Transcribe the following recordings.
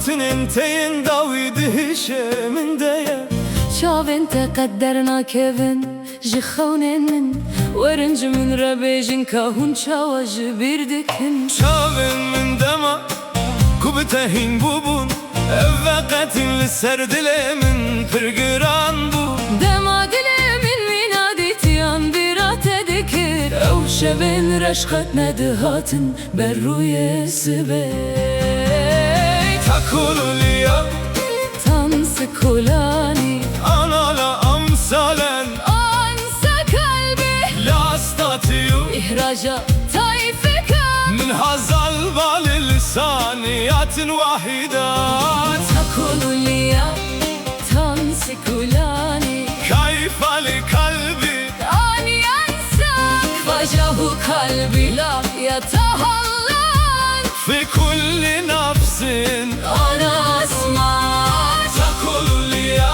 تنين تين داوي دهشة من دايا شافن تقدرنا كيفن جخونن من ورنج من ربيجن كهون شاوج بيردكن شافن من دما كوبتهين بوبون evvakatin lisserdile min pırgıran bu دما دلي من مناديتيان برات دكر او شبن رشقت ندهاتن بروي سبي Takulliya تنس كولاني anala amsalen انسى قلبي la statiju إهراجا طيفك من hazal balil saniyatin vahidat تقول لي تنسى كولاني كيف لقلبي أني أنساك وجه قلبي لا يتهلل في كل نفس أنا أسمعك Takulliya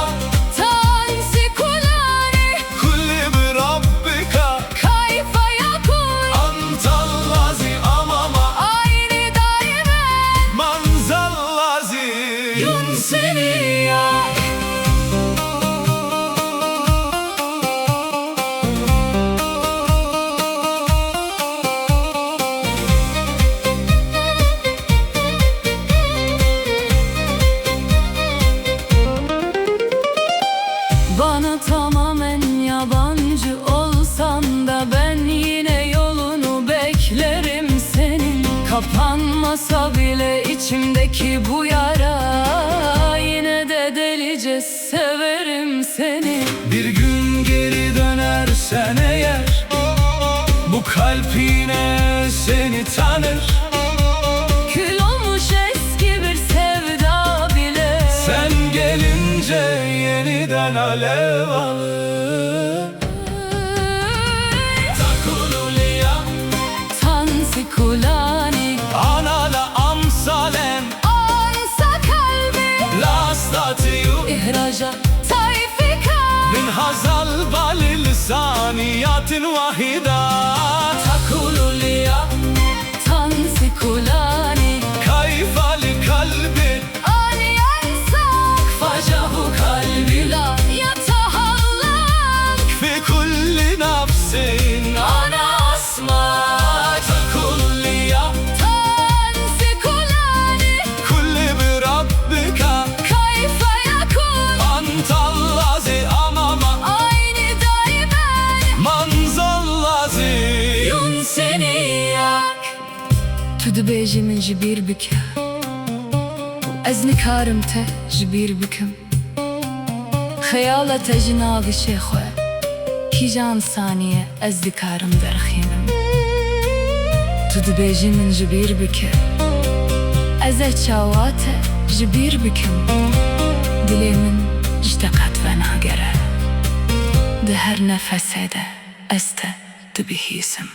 تنسى كولاني كل بربك كيف يكون أنت الذي أمام عيني دائما من ذا الذي ينسيني Bana tamamen yabancı olsan da ben yine yolunu beklerim senin. Kapanmasa bile içimdeki bu yara, yine de delice severim seni. Bir gün geri dönersen eğer bu kalp yine seni tanır Kül olmuş eski bir sevda bile Sen gelince yeniden alev alır Takulliya Tansi kulani anala amsalen ansa kalbi la statiju ihraja tayfika min hazal balil saniyatin vahidat Takulliya Tansi kulani كيف لقلبي أني أنساك وجه قلبي لا يتهلل في كل نفس أنا أسمعك Takulliya تنسي كلاني كل بربك كيف يكون أنت الذي أمام عيني دائما من ذا الذي ينسينيك تدبيجي من جبير بك أزني كارمته جبير بكم خيالة جناغ شيخوة كي جان ثانية أزدي كارم درخينم تدبيجي من جبير بك أزت شاواته جبير بكم دلي من اشتقت وناقرة دهر نفسه ده أسته دبهيسم